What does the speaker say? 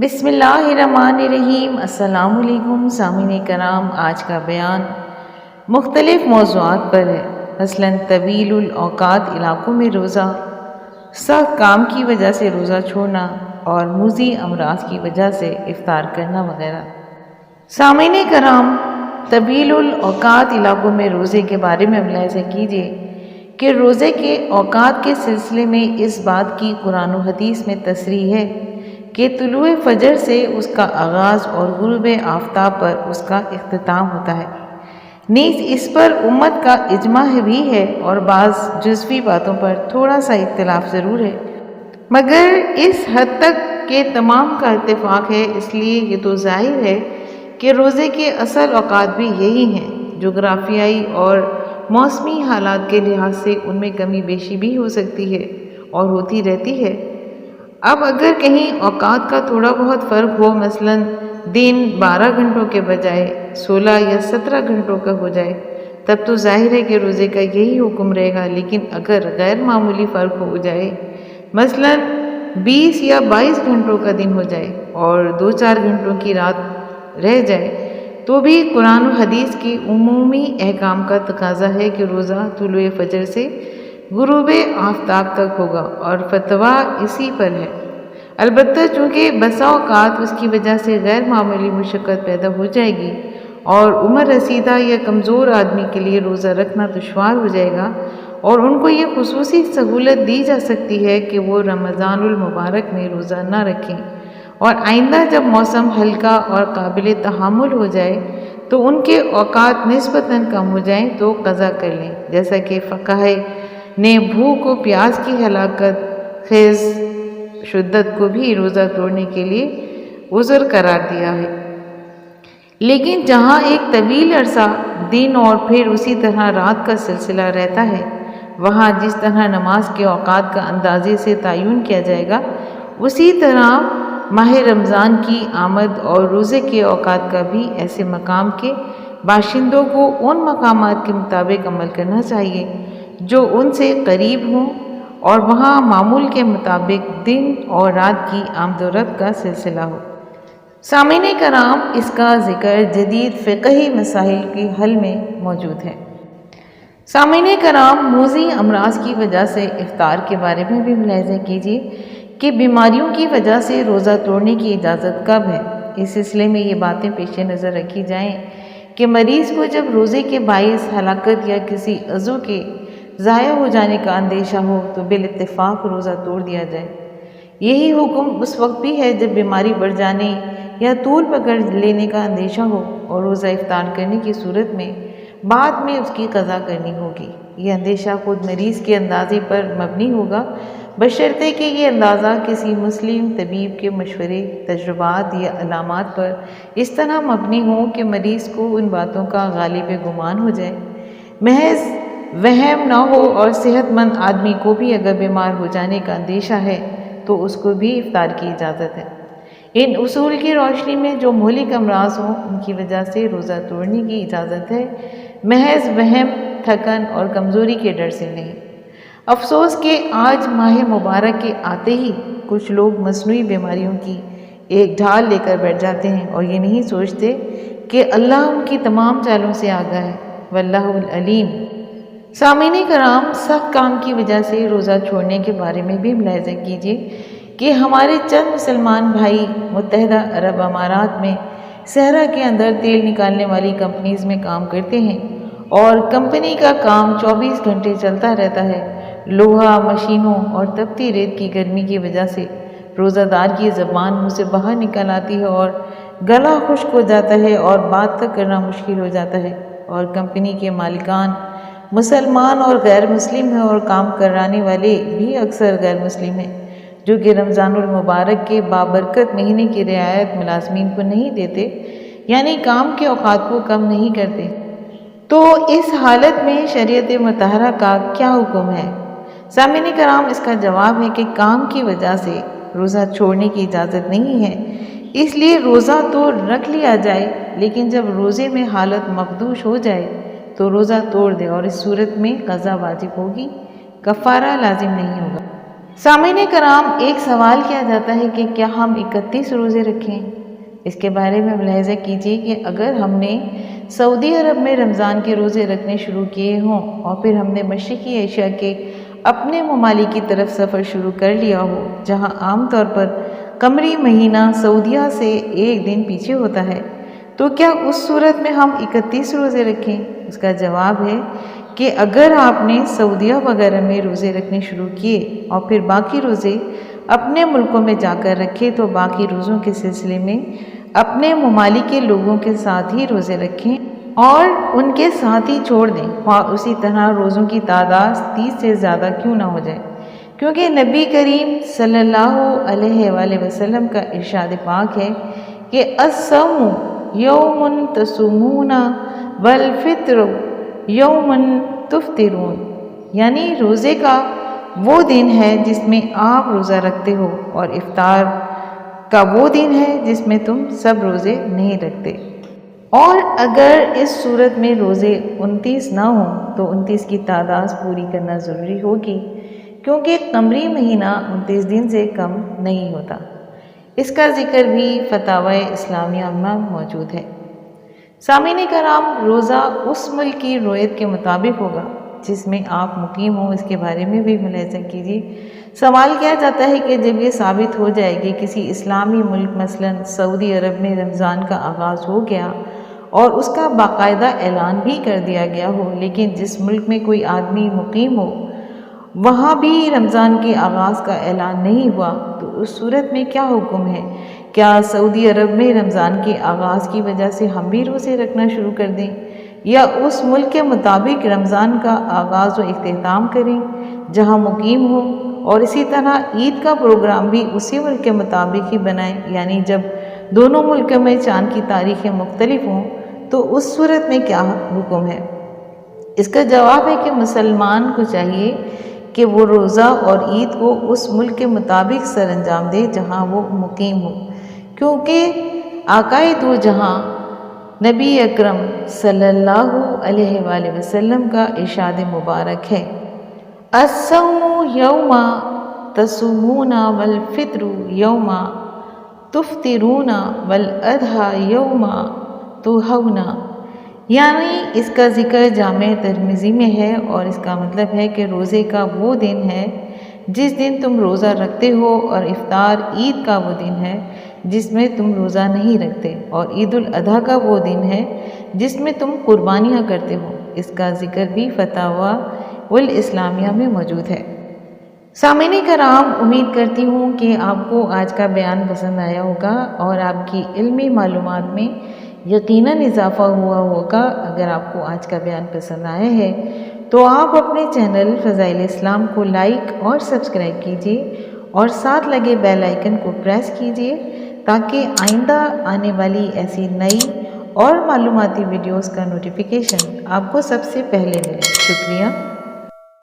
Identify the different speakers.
Speaker 1: بسم اللہ الرحمن الرحیم۔ السلام علیکم سامعین کرام، آج کا بیان مختلف موضوعات پر ہے، مثلاً طویل الاوقات علاقوں میں روزہ، سخت کام کی وجہ سے روزہ چھوڑنا اور موذی امراض کی وجہ سے افطار کرنا وغیرہ۔ سامعین کرام، طویل الاوقات علاقوں میں روزے کے بارے میں ملاحظہ کیجیے کہ روزے کے اوقات کے سلسلے میں اس بات کی قرآن و حدیث میں تصریح ہے کہ طلوع فجر سے اس کا آغاز اور غروب آفتاب پر اس کا اختتام ہوتا ہے۔ نیز اس پر امت کا اجماع بھی ہے اور بعض جزوی باتوں پر تھوڑا سا اختلاف ضرور ہے، مگر اس حد تک کہ تمام کا اتفاق ہے۔ اس لیے یہ تو ظاہر ہے کہ روزے کے اصل اوقات بھی یہی ہیں۔ جغرافیائی اور موسمی حالات کے لحاظ سے ان میں کمی بیشی بھی ہو سکتی ہے اور ہوتی رہتی ہے۔ اب اگر کہیں اوقات کا تھوڑا بہت فرق ہو، مثلاً دن 12 گھنٹوں کے بجائے 16 یا 17 گھنٹوں کا ہو جائے، تب تو ظاہر ہے کہ روزے کا یہی حکم رہے گا۔ لیکن اگر غیر معمولی فرق ہو جائے، مثلاً 20 یا 22 گھنٹوں کا دن ہو جائے اور 2-4 گھنٹوں کی رات رہ جائے، تو بھی قرآن و حدیث کی عمومی احکام کا تقاضا ہے کہ روزہ طلوع فجر سے غروب آفتاب تک ہوگا اور فتویٰ اسی پر ہے۔ البتہ چونکہ بسا اوقات اس کی وجہ سے غیر معمولی مشقت پیدا ہو جائے گی اور عمر رسیدہ یا کمزور آدمی کے لیے روزہ رکھنا دشوار ہو جائے گا، اور ان کو یہ خصوصی سہولت دی جا سکتی ہے کہ وہ رمضان المبارک میں روزہ نہ رکھیں، اور آئندہ جب موسم ہلکا اور قابل تحمل ہو جائے تو ان کے اوقات نسبتاً کم ہو جائیں تو قضا کر لیں، جیسا کہ فقہاء نے بھوک و پیاس کی ہلاکت خیز شدت کو بھی روزہ توڑنے کے لیے عذر قرار دیا ہے۔ لیکن جہاں ایک طویل عرصہ دن اور پھر اسی طرح رات کا سلسلہ رہتا ہے، وہاں جس طرح نماز کے اوقات کا اندازے سے تعین کیا جائے گا، اسی طرح ماہ رمضان کی آمد اور روزے کے اوقات کا بھی ایسے مقام کے باشندوں کو ان مقامات کے مطابق عمل کرنا چاہیے جو ان سے قریب ہوں، اور وہاں معمول کے مطابق دن اور رات کی آمد و رفت کا سلسلہ ہو۔ سامعین کرام، اس کا ذکر جدید فقہی مسائل کے حل میں موجود ہے۔ سامعین کرام، موذی امراض کی وجہ سے افطار کے بارے میں بھی ملاحظہ کیجیے کہ بیماریوں کی وجہ سے روزہ توڑنے کی اجازت کب ہے۔ اس سلسلے میں یہ باتیں پیش نظر رکھی جائیں کہ مریض کو جب روزے کے باعث ہلاکت یا کسی عضو کے ضائع ہو جانے کا اندیشہ ہو تو بالاتفاق روزہ توڑ دیا جائے۔ یہی حکم اس وقت بھی ہے جب بیماری بڑھ جانے یا طول پکڑ لینے کا اندیشہ ہو، اور روزہ افطار کرنے کی صورت میں بعد میں اس کی قضا کرنی ہوگی۔ یہ اندیشہ خود مریض کے اندازے پر مبنی ہوگا، بشرطے کہ یہ اندازہ کسی مسلم طبیب کے مشورے، تجربات یا علامات پر اس طرح مبنی ہو کہ مریض کو ان باتوں کا غالب گمان ہو جائے، محض وہم نہ ہو۔ اور صحت مند آدمی کو بھی اگر بیمار ہو جانے کا اندیشہ ہے تو اس کو بھی افطار کی اجازت ہے۔ ان اصول کی روشنی میں جو مہلک امراض ہوں ان کی وجہ سے روزہ توڑنے کی اجازت ہے، محض وہم، تھکن اور کمزوری کے ڈر سے نہیں۔ افسوس کہ آج ماہ مبارک کے آتے ہی کچھ لوگ مصنوعی بیماریوں کی ایک ڈھال لے کر بیٹھ جاتے ہیں اور یہ نہیں سوچتے کہ اللہ ان کی تمام چالوں سے آگاہ ہے، واللہ العلیم۔ سامعین کرام، سخت کام کی وجہ سے روزہ چھوڑنے کے بارے میں بھی ملاحظہ کیجیے کہ ہمارے چند مسلمان بھائی متحدہ عرب امارات میں صحرا کے اندر تیل نکالنے والی کمپنیز میں کام کرتے ہیں، اور کمپنی کا کام 24 گھنٹے چلتا رہتا ہے۔ لوہا، مشینوں اور تپتی ریت کی گرمی کی وجہ سے روزہ دار کی زبان منہ سے باہر نکل آتی ہے اور گلا خشک ہو جاتا ہے اور بات تک کرنا مشکل ہو جاتا ہے، اور کمپنی کے مالکان مسلمان اور غیر مسلم ہیں، اور کام کرانے والے بھی اکثر غیر مسلم ہیں، جو کہ رمضان المبارک کے بابرکت مہینے کی رعایت ملازمین کو نہیں دیتے، یعنی کام کے اوقات کو کم نہیں کرتے۔ تو اس حالت میں شریعت مطہرہ کا کیا حکم ہے؟ سامعین کرام، اس کا جواب ہے کہ کام کی وجہ سے روزہ چھوڑنے کی اجازت نہیں ہے، اس لیے روزہ تو رکھ لیا جائے، لیکن جب روزے میں حالت مخدوش ہو جائے تو روزہ توڑ دے، اور اس صورت میں قضا واجب ہوگی، کفارہ لازم نہیں ہوگا۔ سامعین کرام، ایک سوال کیا جاتا ہے کہ کیا ہم 31 روزے رکھیں؟ اس کے بارے میں ملاحظہ کیجیے کہ اگر ہم نے سعودی عرب میں رمضان کے روزے رکھنے شروع کیے ہوں اور پھر ہم نے مشرقی ایشیا کے اپنے ممالک کی طرف سفر شروع کر لیا ہو، جہاں عام طور پر قمری مہینہ سعودیہ سے ایک دن پیچھے ہوتا ہے، تو کیا اس صورت میں ہم 31 روزے رکھیں؟ اس کا جواب ہے کہ اگر آپ نے سعودیہ وغیرہ میں روزے رکھنے شروع کیے اور پھر باقی روزے اپنے ملکوں میں جا کر رکھے تو باقی روزوں کے سلسلے میں اپنے ممالک کے لوگوں کے ساتھ ہی روزے رکھیں اور ان کے ساتھ ہی چھوڑ دیں، خواہ اسی طرح روزوں کی تعداد 30 سے زیادہ کیوں نہ ہو جائے، کیونکہ نبی کریم صلی اللہ علیہ وآلہ وسلم کا ارشاد پاک ہے کہ الصوم یوم تصومون والفطر یوم تفطرون، یعنی روزے کا وہ دن ہے جس میں آپ روزہ رکھتے ہو اور افطار کا وہ دن ہے جس میں تم سب روزے نہیں رکھتے۔ اور اگر اس صورت میں روزے 29 نہ ہوں تو 29 کی تعداد پوری کرنا ضروری ہوگی، کیونکہ قمری مہینہ 29 دن سے کم نہیں ہوتا۔ اس کا ذکر بھی فتاوی اسلامیہ میں موجود ہے۔ سامعین کرام، روزہ اس ملک کی رویت کے مطابق ہوگا جس میں آپ مقیم ہوں، اس کے بارے میں بھی ملاحظہ کیجیے۔ سوال کیا جاتا ہے کہ جب یہ ثابت ہو جائے کہ کسی اسلامی ملک مثلا سعودی عرب میں رمضان کا آغاز ہو گیا اور اس کا باقاعدہ اعلان بھی کر دیا گیا ہو، لیکن جس ملک میں کوئی آدمی مقیم ہو وہاں بھی رمضان کے آغاز کا اعلان نہیں ہوا، تو اس صورت میں کیا حکم ہے؟ کیا سعودی عرب میں رمضان کے آغاز کی وجہ سے ہم بھی روزے رکھنا شروع کر دیں، یا اس ملک کے مطابق رمضان کا آغاز و اختتام کریں جہاں مقیم ہو، اور اسی طرح عید کا پروگرام بھی اسی ملک کے مطابق ہی بنائیں، یعنی جب دونوں ملکوں میں چاند کی تاریخیں مختلف ہوں تو اس صورت میں کیا حکم ہے؟ اس کا جواب ہے کہ مسلمان کو چاہیے کہ وہ روزہ اور عید کو اس ملک کے مطابق سر انجام دے جہاں وہ مقیم ہو، کیونکہ آقائے دو جہاں نبی اکرم صلی اللہ علیہ وآلہ وسلم کا ارشاد مبارک ہے، الصوم یوم تصومون والفطر یوم تفطرون والاضحی یوم تضحون، یعنی اس کا ذکر جامع ترمذی میں ہے اور اس کا مطلب ہے کہ روزے کا وہ دن ہے جس دن تم روزہ رکھتے ہو، اور افطار عید کا وہ دن ہے جس میں تم روزہ نہیں رکھتے، اور عید الاضحیٰ کا وہ دن ہے جس میں تم قربانیاں کرتے ہو۔ اس کا ذکر بھی فتاوی الاسلامیہ میں موجود ہے۔ سامعین کرام، امید کرتی ہوں کہ آپ کو آج کا بیان پسند آیا ہوگا اور آپ کی علمی معلومات میں یقیناً اضافہ ہوا ہوگا۔ اگر آپ کو آج کا بیان پسند آیا ہے تو آپ اپنے چینل فضائل اسلام کو لائک اور سبسکرائب کیجیے اور ساتھ لگے بیل آئیکن کو پریس کیجیے تاکہ آئندہ آنے والی ایسی نئی اور معلوماتی ویڈیوز کا نوٹیفیکیشن آپ کو سب سے پہلے ملے۔ شکریہ۔